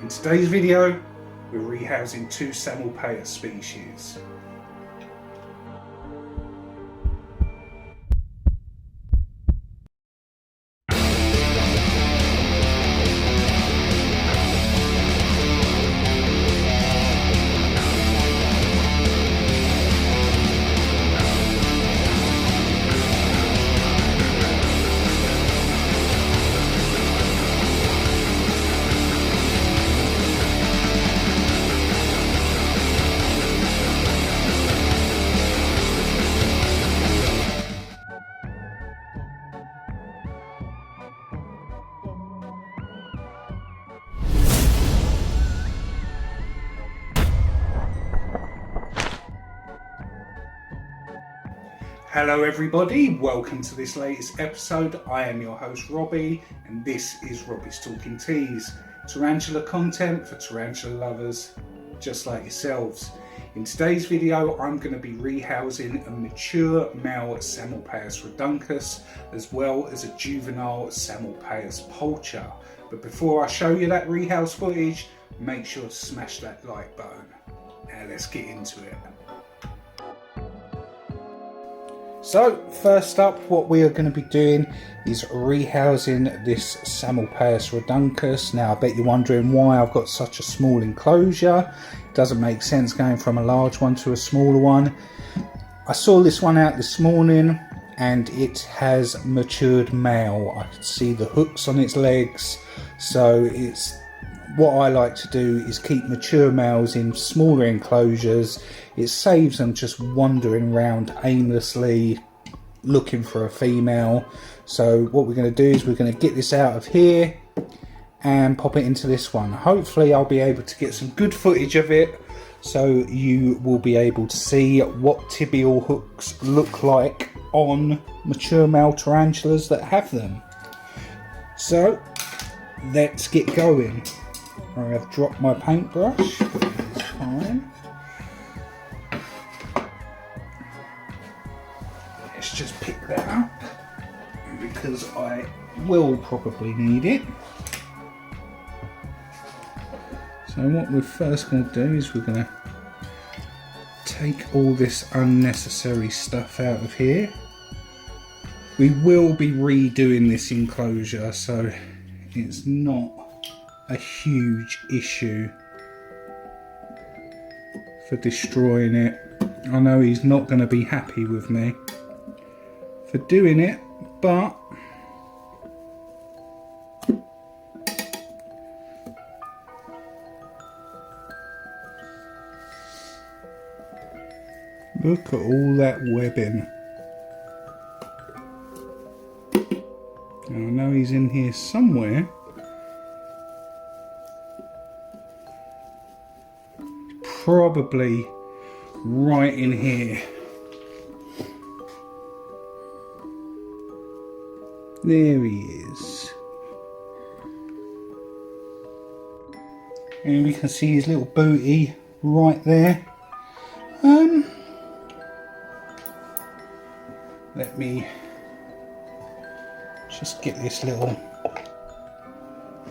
In today's video, we're rehousing two Psalmopoeus species. Hello everybody, welcome to this latest episode. I am your host Robbie and this is Robbiestalkingts, tarantula content for tarantula lovers just like yourselves. In today's video I'm going to be rehousing a mature male Psalmopoeus reduncus as well as a juvenile Psalmopoeus pulcher. But before I show you that rehouse footage, make sure to smash that like button. Now let's get into it. So first up, what we are going to be doing is rehousing this Psalmopoeus reduncus. Now I bet you're wondering why I've got such a small enclosure. It doesn't make sense going from a large one to a smaller one. I saw this one out this morning and it has matured male. I could see the hooks on its legs, so it's what I like to do is keep mature males in smaller enclosures. It saves them just wandering around aimlessly looking for a female. So what we're going to do is we're going to get this out of here and pop it into this one. Hopefully I'll be able to get some good footage of it so you will be able to see what tibial hooks look like on mature male tarantulas that have them. So let's get going. I have dropped my paintbrush, it's fine. Let's just pick that up because I will probably need it. So what we're first going to do is we're going to take all this unnecessary stuff out of here. We will be redoing this enclosure, so it's not a huge issue for destroying it. I know he's not going to be happy with me for doing it, but look at all that webbing. Now, I know he's in here somewhere. Probably right in here. There he is. And we can see his little booty right there. Let me just get this little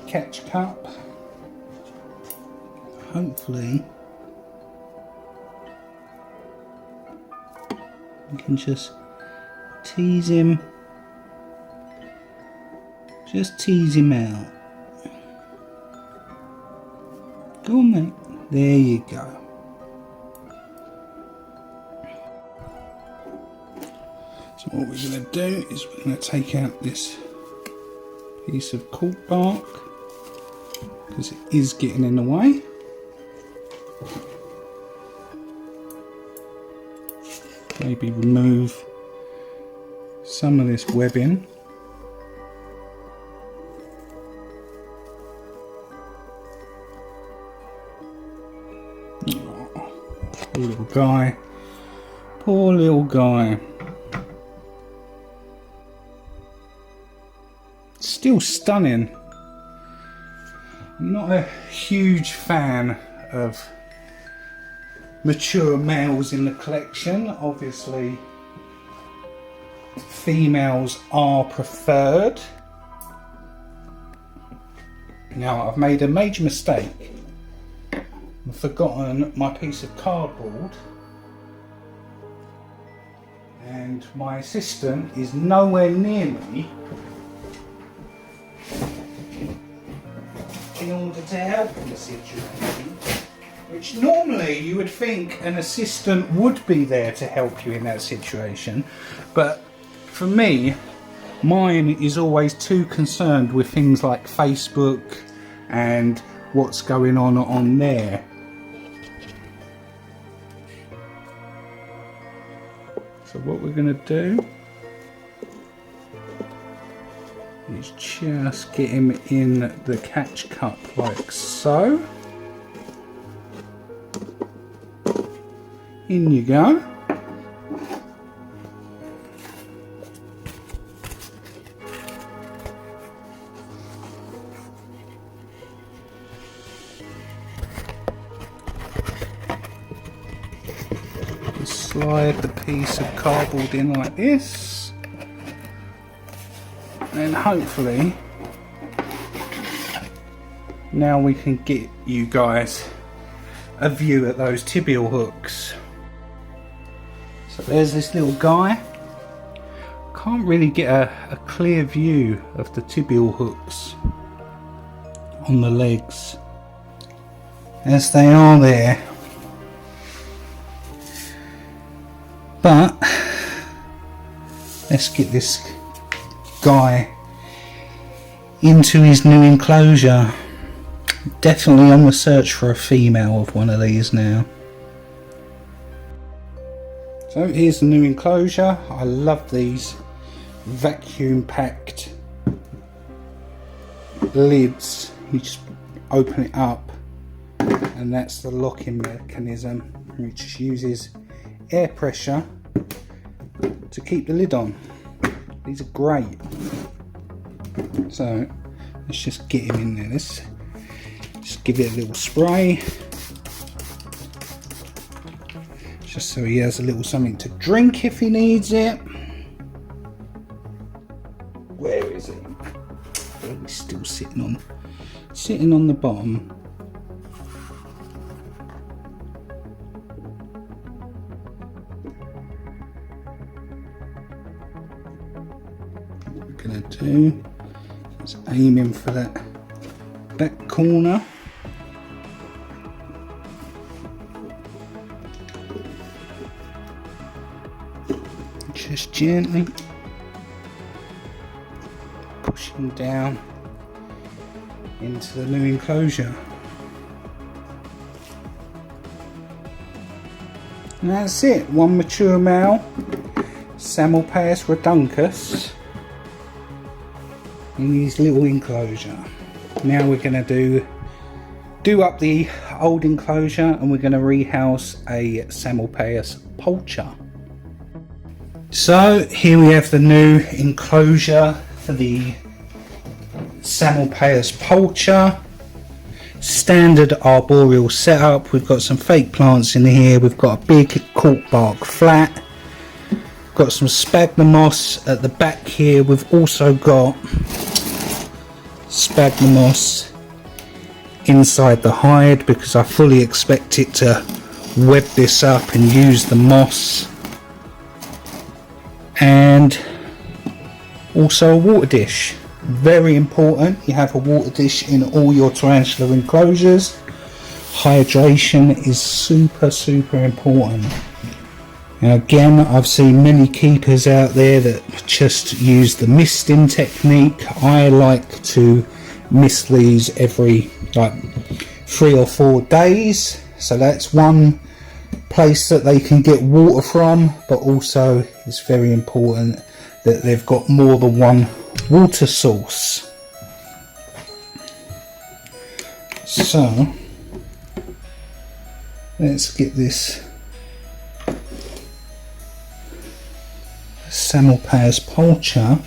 catch cup. Hopefully we can just tease him. Just tease him out. Go on, mate. There you go. So what we're going to do is we're going to take out this piece of cork bark because it is getting in the way. Maybe remove some of this webbing. Oh, poor little guy. Poor little guy. Still stunning. I'm not a huge fan of mature males in the collection. Obviously females are preferred. Now I've made a major mistake. I've forgotten my piece of cardboard, and my assistant is nowhere near me in order to help in the situation, which normally you would think an assistant would be there to help you in that situation, but for me, mine is always too concerned with things like Facebook and what's going on there. So what we're going to do is just get him in the catch cup like so. In you go. Slide the piece of cardboard in like this, and hopefully now we can get you guys a view at those tibial hooks. So there's this little guy. Can't really get a clear view of the tibial hooks on the legs as they are there. But let's get this guy into his new enclosure. Definitely on the search for a female of one of these now. So here's the new enclosure. I love these vacuum packed lids. You just open it up and that's the locking mechanism, which uses air pressure to keep the lid on. These are great. So let's just get him in there. Let's just give it a little spray, just so he has a little something to drink if he needs it. Where is he? Oh, he's still sitting on the bottom. What we're gonna do is aim in for that back corner. Just gently pushing down into the new enclosure. And that's it, one mature male Psalmopoeus reduncus in his little enclosure. Now we're going to do up the old enclosure, and we're going to rehouse a Psalmopoeus pulcher. So here we have the new enclosure for the Psalmopoeus pulcher. Standard arboreal setup. We've got some fake plants in here. We've got a big cork bark flat. Got some sphagnum moss at the back here. We've also got sphagnum moss inside the hide because I fully expect it to web this up and use the moss. And also a water dish. Very important, you have a water dish in all your tarantula enclosures. Hydration is super important. And again, I've seen many keepers out there that just use the misting technique. I like to mist these every 3 or 4 days, so that's one place that they can get water from, but also it's very important that they've got more than one water source. So let's get this Psalmopoeus pulcher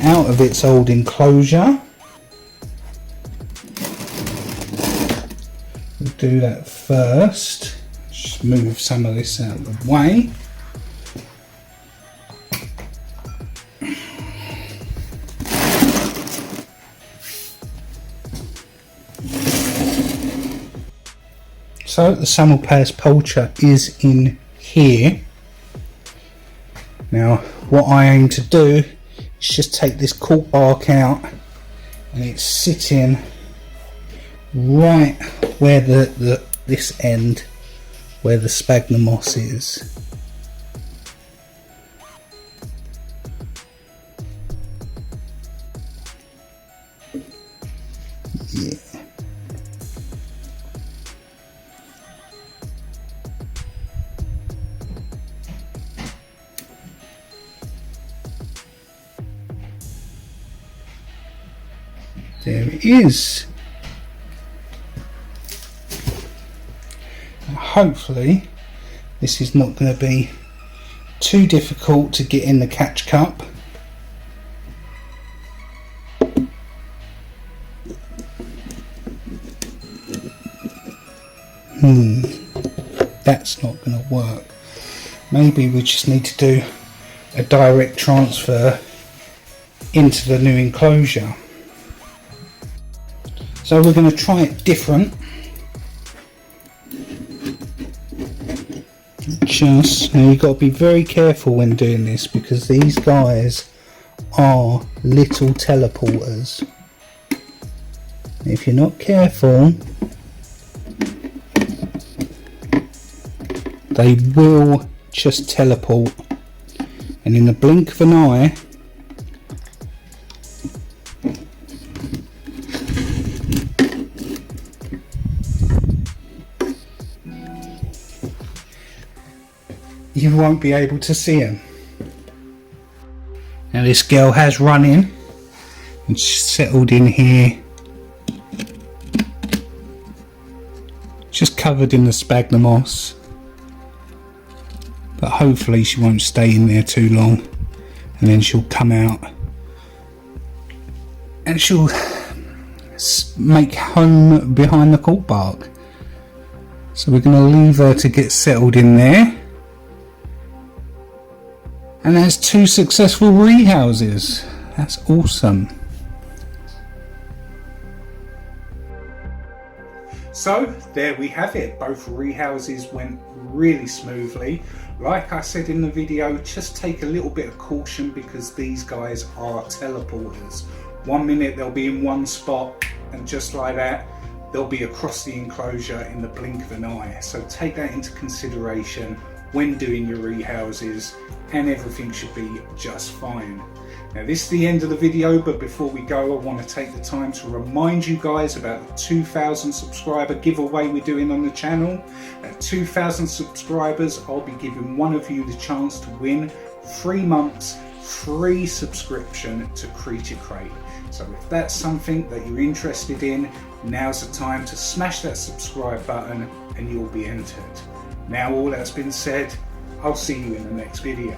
out of its old enclosure. We'll do that first. Just move some of this out of the way. So the Psalmopoeus pulcher is in here. Now what I aim to do is just take this cork bark out, and it's sitting right where this end where the sphagnum moss is. Yeah. There it is. Hopefully this is not going to be too difficult to get in the catch cup. That's not going to work. Maybe we just need to do a direct transfer into the new enclosure. So we're going to try it different. Now you've got to be very careful when doing this, because these guys are little teleporters. If you're not careful, they will just teleport, and in the blink of an eye you won't be able to see them. Now this girl has run in and settled in here, just covered in the sphagnum moss, but hopefully she won't stay in there too long, and then she'll come out and she'll make home behind the cork bark. So we're going to leave her to get settled in there. And there's 2 successful rehouses. That's awesome. So there we have it. Both rehouses went really smoothly. Like I said in the video, just take a little bit of caution, because these guys are teleporters. 1 minute they'll be in one spot, and just like that they'll be across the enclosure in the blink of an eye. So take that into consideration when doing your rehouses, and everything should be just fine. Now this is the end of the video, but before we go, I want to take the time to remind you guys about the 2,000 subscriber giveaway we're doing on the channel. At 2,000 subscribers, I'll be giving one of you the chance to win 3 months free subscription to Creature Crate. So if that's something that you're interested in, now's the time to smash that subscribe button and you'll be entered. Now all that's been said, I'll see you in the next video.